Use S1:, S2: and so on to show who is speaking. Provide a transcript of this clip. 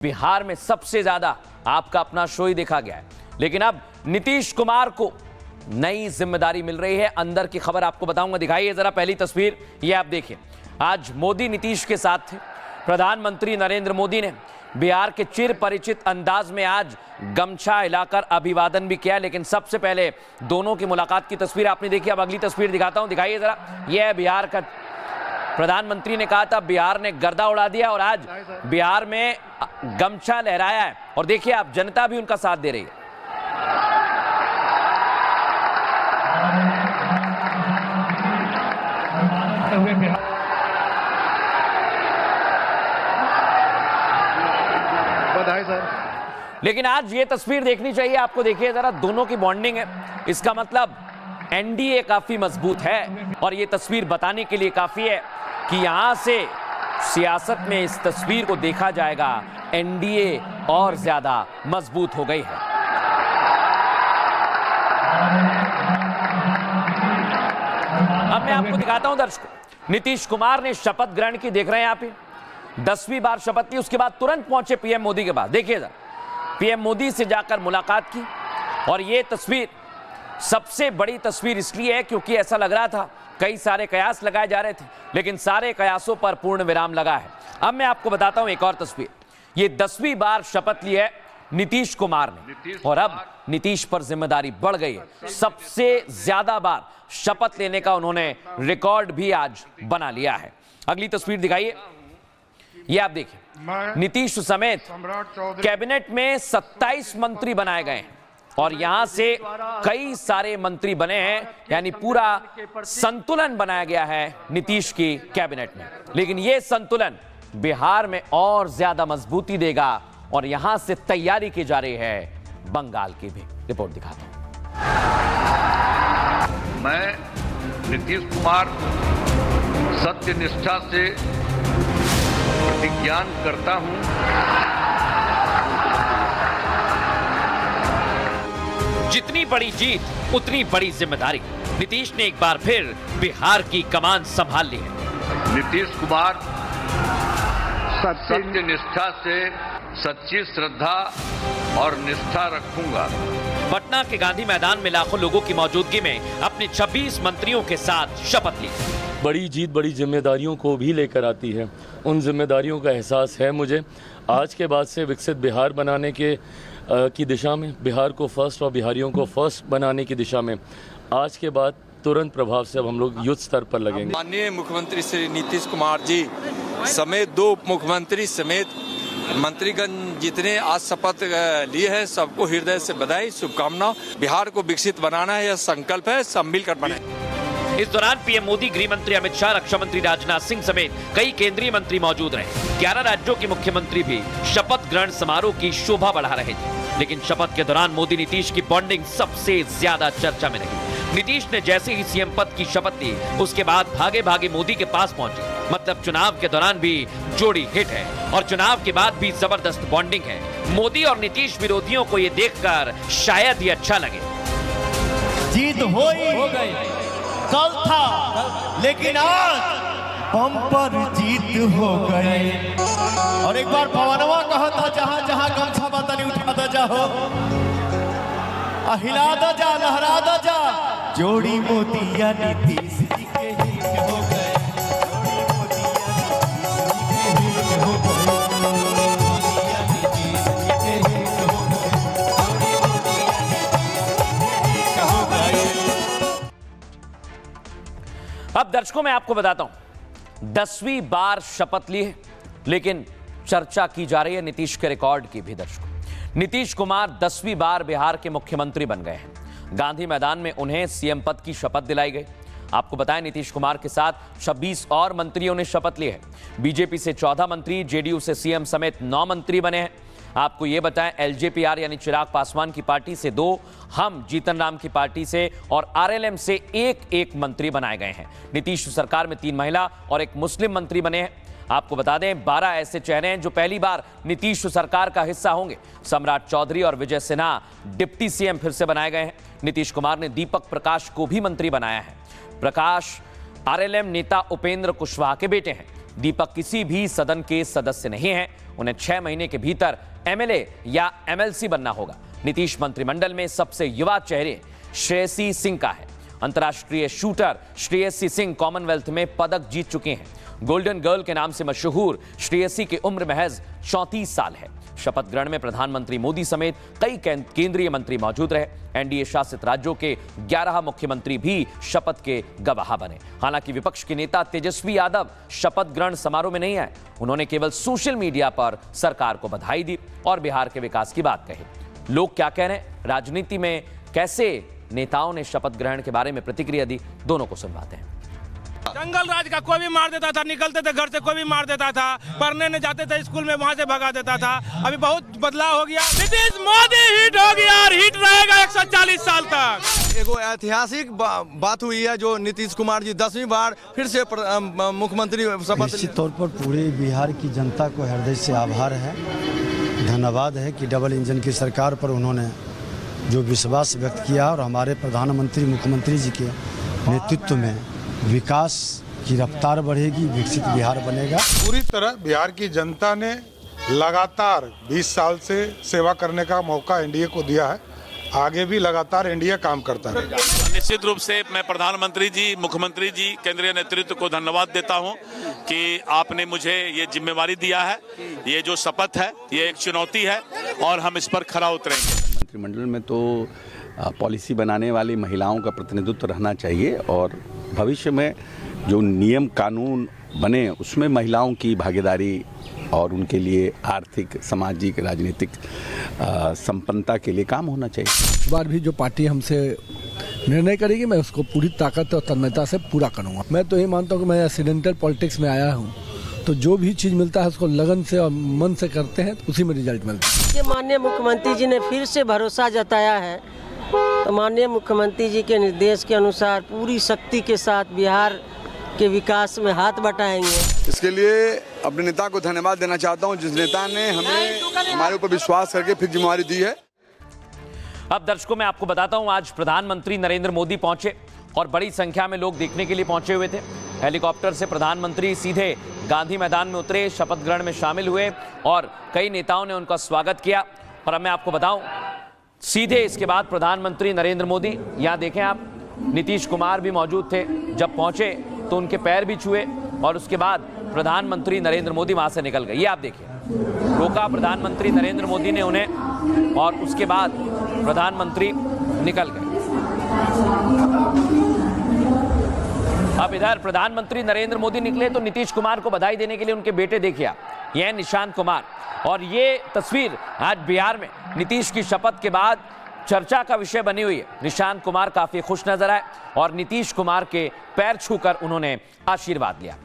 S1: बिहार में सबसे ज्यादा आपका अपना शो ही देखा गया है। लेकिन अब नीतीश कुमार को नई जिम्मेदारी मिल रही है। अंदर की खबर आपको बताऊंगा, दिखाइए जरा पहली तस्वीर, ये आप देखिए। आज मोदी नीतीश के साथ थे। प्रधानमंत्री नरेंद्र मोदी ने बिहार के चिर परिचित अंदाज में आज गमछा हिलाकर अभिवादन भी किया। लेकिन सबसे पहले दोनों की मुलाकात की तस्वीर आपने देखी। अब अगली तस्वीर दिखाता हूं, दिखाइए जरा। यह है बिहार का। प्रधानमंत्री ने कहा था बिहार ने गर्दा उड़ा दिया और आज बिहार में गमछा लहराया है। और देखिए आप, जनता भी उनका साथ दे रही है।
S2: बधाई सर।
S1: लेकिन आज ये तस्वीर देखनी चाहिए आपको, देखिए जरा, दोनों की बॉन्डिंग है। इसका मतलब एनडीए काफी मजबूत है और ये तस्वीर बताने के लिए काफी है कि यहां से सियासत में इस तस्वीर को देखा जाएगा, एनडीए और ज्यादा मजबूत हो गई है। अब मैं आपको दिखाता हूं दर्शकों, नीतीश कुमार ने शपथ ग्रहण की, देख रहे हैं आप, 10वीं बार शपथ ली। उसके बाद तुरंत पहुंचे पीएम मोदी के पास। देखिए जरा, पीएम मोदी से जाकर मुलाकात की। और ये तस्वीर सबसे बड़ी तस्वीर इसलिए है क्योंकि ऐसा लग रहा था कई सारे कयास लगाए जा रहे थे, लेकिन सारे कयासों पर पूर्ण विराम लगा है। अब मैं आपको बताता हूं एक और तस्वीर। ये 10वीं बार शपथ ली है नीतीश कुमार ने और अब नीतीश पर जिम्मेदारी बढ़ गई है। सबसे ज्यादा बार शपथ लेने का उन्होंने रिकॉर्ड भी आज बना लिया है। अगली तस्वीर दिखाइए, ये आप देखिए। नीतीश समेत कैबिनेट में 27 मंत्री बनाए गए हैं और यहां से कई सारे मंत्री बने हैं, यानी पूरा संतुलन बनाया गया है नीतीश की कैबिनेट में। लेकिन यह संतुलन बिहार में और ज्यादा मजबूती देगा और यहां से तैयारी की जा रही है बंगाल की भी। रिपोर्ट दिखाता हूं।
S3: मैं नीतीश कुमार सत्य निष्ठा से प्रतिज्ञान करता हूं
S1: जितनी बड़ी जीत उतनी बड़ी जिम्मेदारी। नीतीश ने एक बार फिर बिहार की कमान संभाल ली है।
S3: नीतीश कुमार सत्य निष्ठा से सच्ची श्रद्धा और निष्ठा रखूंगा।
S1: पटना के गांधी मैदान में लाखों लोगों की मौजूदगी में अपने 26 मंत्रियों के साथ शपथ ली।
S4: बड़ी जीत बड़ी जिम्मेदारियों को भी लेकर आती है। उन जिम्मेदारियों का एहसास है मुझे। आज के बाद से विकसित बिहार बनाने की दिशा में, बिहार को फर्स्ट और बिहारियों को फर्स्ट बनाने की दिशा में आज के बाद तुरंत प्रभाव से अब हम लोग युद्ध स्तर पर लगेंगे।
S5: माननीय मुख्यमंत्री श्री नीतीश कुमार जी समेत 2 उप मुख्यमंत्री समेत मंत्रीगण जितने आज शपथ लिए हैं, सबको हृदय से बधाई, शुभकामना। बिहार को विकसित बनाना है, यह संकल्प है, सब मिलकर बनाए।
S1: इस दौरान पीएम मोदी, गृह मंत्री अमित शाह, रक्षा मंत्री राजनाथ सिंह समेत कई केंद्रीय मंत्री मौजूद रहे। 11 राज्यों के मुख्यमंत्री भी शपथ ग्रहण समारोह की शोभा बढ़ा रहे थे। लेकिन शपथ के दौरान मोदी नीतीश की बॉन्डिंग सबसे ज्यादा चर्चा में रही। नीतीश ने जैसे ही सीएम पद की शपथ ली, उसके बाद भागे भागे मोदी के पास पहुंचे। मतलब चुनाव के दौरान भी जोड़ी हिट है और चुनाव के बाद भी जबरदस्त बॉन्डिंग है। मोदी और नीतीश विरोधियों को ये देखकर शायद ही अच्छा लगे।
S6: जीत हो गई, कल था, लेकिन आज बम्पर जीत हो गई। और एक बार पवनवा कहा था, जहां जहां गमछा बतनी उठा दो जाओ, हिला दो जा, लहरा दो जा, जोड़ी मोतिया नीतीश जी के हित हो गए।
S1: अब दर्शकों मैं आपको बताता हूं, 10वीं बार शपथ ली है, लेकिन चर्चा की जा रही है नीतीश के रिकॉर्ड की भी। दर्शकों, नीतीश कुमार 10वीं बार बिहार के मुख्यमंत्री बन गए हैं। गांधी मैदान में उन्हें सीएम पद की शपथ दिलाई गई। आपको बताएं, नीतीश कुमार के साथ 26 और मंत्रियों ने शपथ ली है। बीजेपी से 14 मंत्री, जेडीयू से सीएम समेत 9 मंत्री बने हैं। आपको यह बताएं, एलजेपीआर यानी चिराग पासवान की पार्टी से 2, हम जीतन राम की पार्टी से और आरएलएम से 1 मंत्री बनाए गए हैं। नीतीश सरकार में 3 महिला और 1 मुस्लिम मंत्री बने हैं। आपको बता दें, 12 ऐसे चेहरे हैं जो पहली बार नीतीश सरकार का हिस्सा होंगे। सम्राट चौधरी और विजय सिन्हा डिप्टी सीएम फिर से बनाए गए हैं। नीतीश कुमार ने दीपक प्रकाश को भी मंत्री बनाया है। प्रकाश आरएलएम नेता उपेंद्र कुशवाहा के बेटे हैं। दीपक किसी भी सदन के सदस्य नहीं हैं। उन्हें 6 महीने के भीतर एमएलए या एमएलसी बनना होगा। नीतीश मंत्रिमंडल में सबसे युवा चेहरे श्रेयसी सिंह का है। अंतर्राष्ट्रीय शूटर श्रेयसी सिंह कॉमनवेल्थ में पदक जीत चुके हैं। गोल्डन गर्ल के नाम से मशहूर श्रेयसी की उम्र महज 34 साल है। शपथ ग्रहण में प्रधानमंत्री मोदी समेत कई केंद्रीय मंत्री मौजूद रहे। एनडीए शासित राज्यों के 11 मुख्यमंत्री भी शपथ के गवाह बने। हालांकि विपक्ष के नेता तेजस्वी यादव शपथ ग्रहण समारोह में नहीं आए। उन्होंने केवल सोशल मीडिया पर सरकार को बधाई दी और बिहार के विकास की बात कही। लोग क्या कह रहे हैं, राजनीति में कैसे नेताओं ने शपथ ग्रहण के बारे में प्रतिक्रिया दी, दोनों को सुनवाते हैं।
S2: जंगल राज का कोई भी मार देता था, निकलते थे घर से कोई भी मार देता था, पढ़ने नहीं जाते थे स्कूल में, वहां से भगा देता था। अभी बहुत बदलाव हो गया। नीतीश मोदी हिट हो गया और हिट रहेगा 140 साल तक।
S7: एगो ऐतिहासिक बात हुई है जो नीतीश कुमार जी 10वीं बार फिर से मुख्यमंत्री शपथ।
S8: निश्चित तौर पर पूरे बिहार की जनता को हृदय से आभार है, धन्यवाद है कि डबल इंजन की सरकार पर उन्होंने जो विश्वास व्यक्त किया और हमारे प्रधानमंत्री मुख्यमंत्री जी के नेतृत्व में विकास की रफ्तार बढ़ेगी, विकसित बिहार बनेगा।
S9: पूरी तरह बिहार की जनता ने लगातार 20 साल से सेवा करने का मौका एनडीए को दिया है। आगे भी लगातार एनडीए काम करता रहेगा।
S10: निश्चित रूप से मैं प्रधानमंत्री जी, मुख्यमंत्री जी, केंद्रीय नेतृत्व को धन्यवाद देता हूं कि आपने मुझे ये जिम्मेवारी दिया है। ये जो शपथ है ये एक चुनौती है और हम इस पर खरा उतरेंगे।
S11: मंत्रिमंडल में तो पॉलिसी बनाने वाली महिलाओं का प्रतिनिधित्व रहना चाहिए और भविष्य में जो नियम कानून बने उसमें महिलाओं की भागीदारी और उनके लिए आर्थिक, सामाजिक, राजनीतिक संपन्नता के लिए काम होना चाहिए।
S12: इस बार भी जो पार्टी हमसे निर्णय करेगी मैं उसको पूरी ताकत और तन्मयता से पूरा करूँगा। मैं तो ये मानता हूँ कि मैं एक्सीडेंटल पॉलिटिक्स में आया हूँ, तो जो भी चीज़ मिलता है उसको लगन से और मन से करते हैं, उसी में रिजल्ट मिलता है।
S13: माननीय मुख्यमंत्री जी ने फिर से भरोसा जताया है, तो माननीय मुख्यमंत्री जी के निर्देश के अनुसार पूरी शक्ति के साथ बिहार के विकास में हाथ बटाएंगे।
S7: इसके लिए अपने नेता को धन्यवाद देना चाहता हूं, जिस नेता ने हमें हमारे ऊपर विश्वास करके फिर जिम्मेवारी दी है।
S1: अब दर्शकों मैं आपको बताता हूं, आज प्रधानमंत्री नरेंद्र मोदी पहुंचे और बड़ी संख्या में लोग देखने के लिए पहुंचे हुए थे। हेलीकॉप्टर से प्रधानमंत्री सीधे गांधी मैदान में उतरे, शपथ ग्रहण में शामिल हुए और कई नेताओं ने उनका स्वागत किया। और अब मैं आपको बताऊं, सीधे इसके बाद प्रधानमंत्री नरेंद्र मोदी, यहां देखें आप, नीतीश कुमार भी मौजूद थे। जब पहुंचे तो उनके पैर भी छुए और उसके बाद प्रधानमंत्री नरेंद्र मोदी वहां से निकल गए। ये आप देखिए, रोका प्रधानमंत्री नरेंद्र मोदी ने उन्हें और उसके बाद प्रधानमंत्री निकल गए। अब इधर प्रधानमंत्री नरेंद्र मोदी निकले तो नीतीश कुमार को बधाई देने के लिए उनके बेटे देखिए आप, यह है निशांत कुमार। और ये तस्वीर आज बिहार में नीतीश की शपथ के बाद चर्चा का विषय बनी हुई है। निशांत कुमार काफी खुश नजर आए और नीतीश कुमार के पैर छूकर उन्होंने आशीर्वाद लिया।